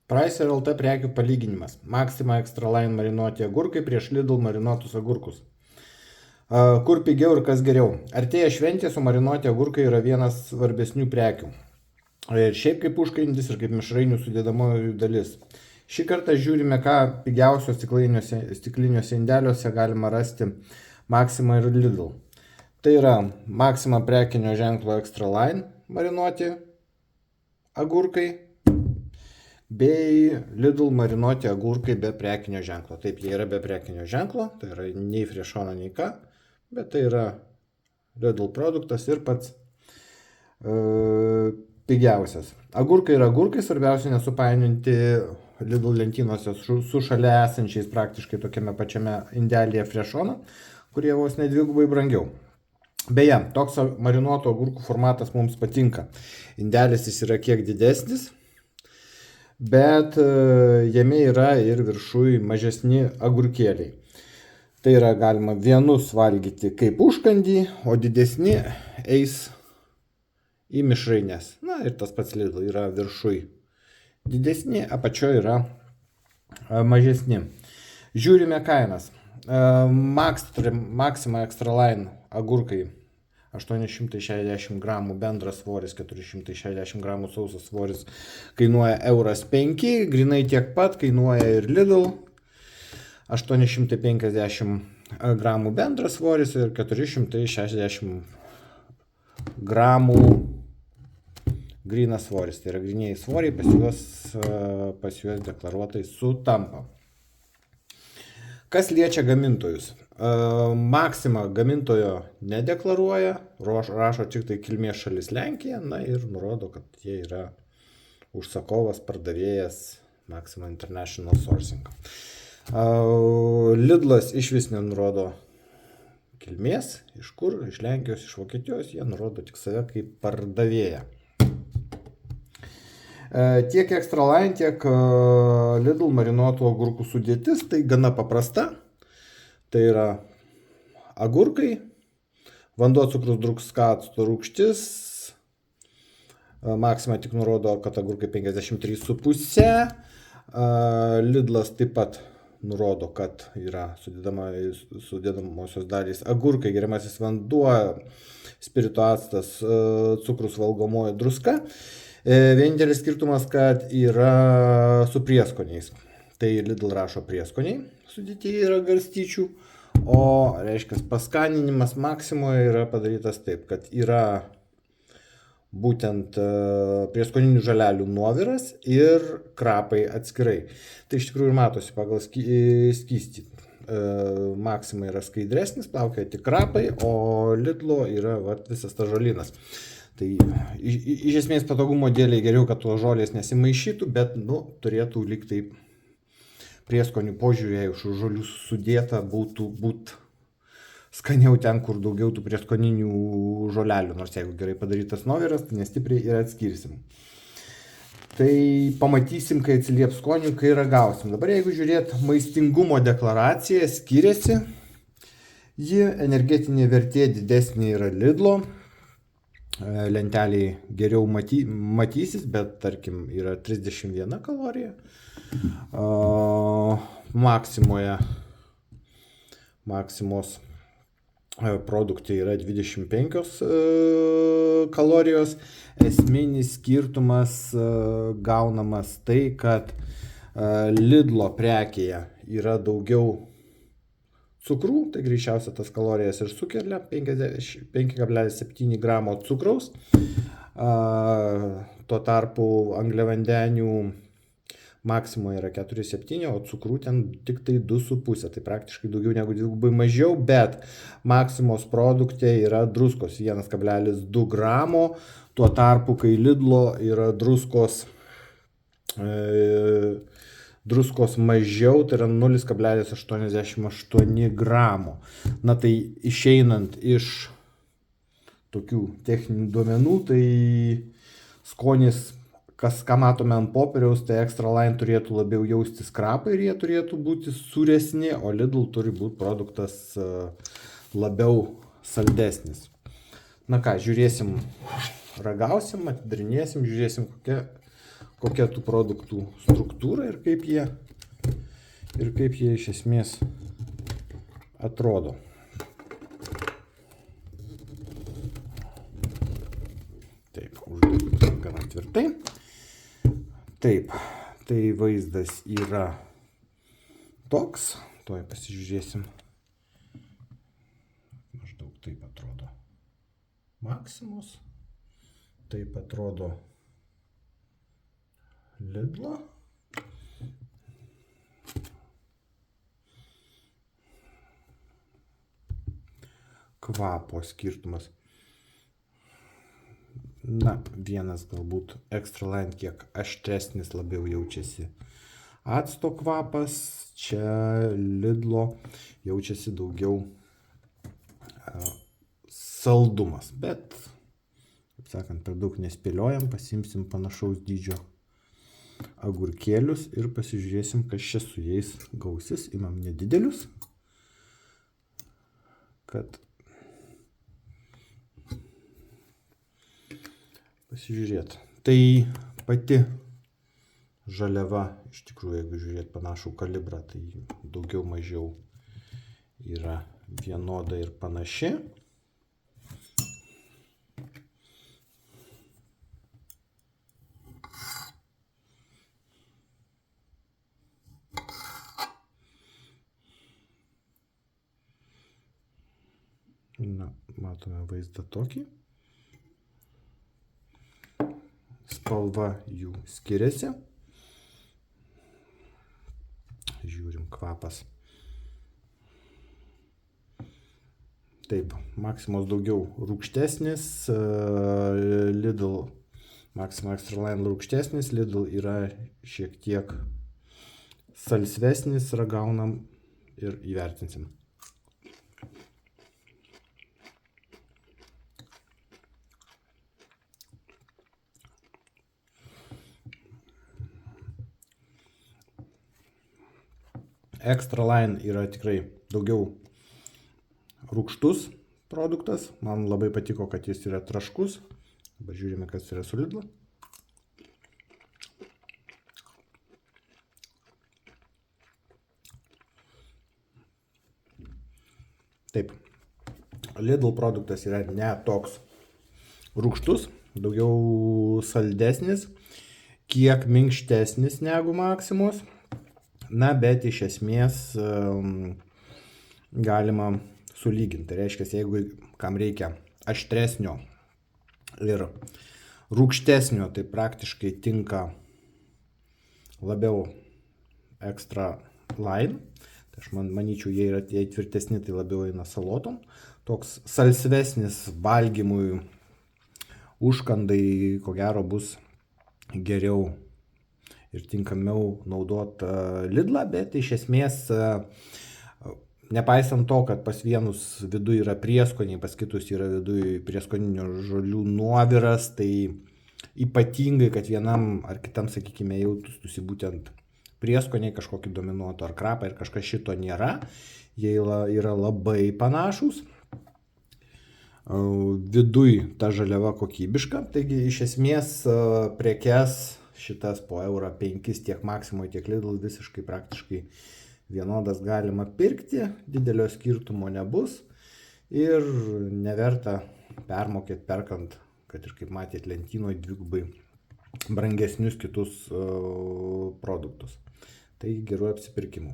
Pricer LT prekių palyginimas. Maxima Extra Line marinuoti agurkai prieš Lidl marinuotus agurkus. Kur pigiau ir kas geriau? Artėja šventė, su marinuoti agurkai yra vienas svarbesnių prekių. Ir šiaip kaip užkandis ir kaip mišrainių sudėdamoji dalis. Šį kartą žiūrime, ką pigiausios stikliniuose indeliuose galima rasti Maxima ir Lidl. Tai yra Maxima prekinio ženklo Extra Line marinuoti agurkai bei Lidl marinuoti agurkai be prekinio ženklo. Taip, jie yra be prekinio ženklo, tai yra nei Freshona, nei ką, bet tai yra Lidl produktas ir pats pigiausias. Agurkai yra agurkai, svarbiausia nesupainioti Lidl lentynose su šalia esančiais praktiškai tokiame pačiame indelėje Freshona, kurie vos ne dvigubai brangiau. Beje, toks marinuoto agurkų formatas mums patinka. Indelis jis yra kiek didesnis, bet jame yra ir viršui mažesni agurkėliai. Tai yra galima vienus valgyti kaip užkandį, o didesni eis į mišraines. Na ir tas pats Lidl yra viršui didesni, apačioje yra mažesni. Žiūrime kainas. Maxima Extra Line agurkai 860 gramų bendras svoris, 460 gramų sausas svoris kainuoja 1,05 €, grinai tiek pat kainuoja ir Lidl 850 gramų bendras svoris ir 460 gramų grynas svoris. Tai yra grynieji svoriai, pas juos deklaruotai sutampa. Kas liečia gamintojus? Maxima gamintojo nedeklaruoja, rašo tik tai kilmės šalis Lenkija, na ir nurodo, kad jie yra užsakovas, pardavėjas Maxima International Sourcing. Lidlas iš vis nenurodo kilmės, iš kur, iš Lenkijos, iš Vokietijos, jie nurodo tik save kaip pardavėją. Tiek Extra Line, tiek Lidl marinuotų agurkų sudėtis, tai gana paprasta. Tai yra agurkai, vanduo, cukrus, druska, acto rūgštis. Maxima tik nurodo, kad agurkai 53,5. Lidlas taip pat nurodo, kad yra sudėdamosios dalys agurkai, geriamasis vanduo, spirito actas, cukrus, valgomoji druska. Vienintelis skirtumas, kad yra su prieskoniais. Tai Lidl rašo prieskoniai, sudėtyje yra garstyčių, o reiškia paskaninimas Maximoje yra padarytas taip, kad yra būtent prieskoninių žolelių nuoviras ir krapai atskirai. Tai iš tikrųjų matosi pagal skystį. Maxima yra skaidresnis, plaukia tik krapai, o Lidlo yra visas tas žolynas. Tai iš esmės patogumo dėliai geriau, kad tos žolės nesimaišytų, bet turėtų lyg taip prieskonių požiūrį, jei už žolių sudėta būtų skaniau ten, kur daugiau tų prieskoninių žolelių, nors jeigu gerai padarytas nuoviras, tai nestipriai ir atskirsim. Tai pamatysim, kai atsilieps skonių, kai ragausim. Dabar jeigu žiūrėt, maistingumo deklaracija skiriasi, ji energetinė vertė didesnė yra Lidlo. Lenteliai geriau matysis, bet tarkim yra 31 kalorija. Maximos produktai yra 25 kalorijos. Esminis skirtumas gaunamas tai, kad Lidlo prekėje yra daugiau cukrų, tai greičiausia tas kalorijas ir sukelia, 5,7 gramo cukraus. Tuo tarpu angliavandenių Maximoje yra 4,7, o cukrų ten tik tai 2,5, tai praktiškai daugiau negu dvigubai mažiau, bet Maximos produkte yra druskos 1,2 gramo, tuo tarpu kai Lidlo yra druskos mažiau, tai yra 0,88 gramo. Na tai išeinant iš tokių techninių duomenų, tai skonis, ką matome ant popieriaus, tai Extra Line turėtų labiau jaustis krapai ir jie turėtų būti sūresni, o Lidl turi būti produktas labiau saldesnis. Na ką, žiūrėsim, ragausim, atidarinėsim, žiūrėsim, kokia tų produktų struktūra ir kaip jie iš esmės atrodo. Taip, uždaryti gana tvirtai. Taip, tai vaizdas yra toks. Tuoj pasižiūrėsim. Maždaug taip atrodo Maximus. Taip atrodo Lidlo. Kvapo skirtumas. Na, vienas galbūt Extra Line kiek aštresnis, labiau jaučiasi acto kvapas. Čia Lidlo jaučiasi daugiau saldumas. Bet, kaip sakant, per daug nespėliojam, pasimsim panašaus dydžio agurkėlius ir pasižiūrėsim, kas čia su jais gausis. Imam nedidelius, kad pasižiūrėt. Tai pati žaliava, iš tikrųjų, jeigu žiūrėt panašų kalibrą, tai daugiau mažiau yra vienoda ir panaši. Na, matome vaizdą tokį. Spalva jų skiriasi. Žiūrim, kvapas. Taip, Maximos daugiau rūgštesnis, Lidl, Maxima Extra Line rūgštesnis, Lidl yra šiek tiek salsvesnis, ragaunam ir įvertinsim. Extra Line yra tikrai daugiau rūgštus produktas. Man labai patiko, kad jis yra traškus. Dabar žiūrime, kas yra su Lidl. Taip, Lidl produktas yra ne toks rūgštus, daugiau saldesnis, kiek minkštesnis negu Maximos. Na, bet iš esmės galima sulyginti. Tai reiškia, jeigu kam reikia aštresnio ir rūgštesnio, tai praktiškai tinka labiau Extra Line. Tai aš manyčiau, jie yra tie tvirtesni, tai labiau eina salotom. Toks salsvesnis valgymui užkandai, ko gero, bus geriau ir tinkamiau naudot Lidlą, bet iš esmės, nepaisant to, kad pas vienus viduje yra prieskoniai, pas kitus yra viduje prieskoninio žolių nuoviras, tai ypatingai, kad vienam ar kitam, sakykime, jautųsi būtent prieskoniai kažkokį dominuotų ar krapą ir kažkas šito nėra. Jie yra labai panašus. Viduj ta žaliava kokybiška, taigi iš esmės prekes šitas po €5 tiek Maximoje, tiek Lidl visiškai praktiškai vienodas galima pirkti, didelio skirtumo nebus ir neverta permokėti perkant, kad ir kaip matėt lentynoje, dvigubai brangesnius kitus produktus. Tai gerų apsipirkimų.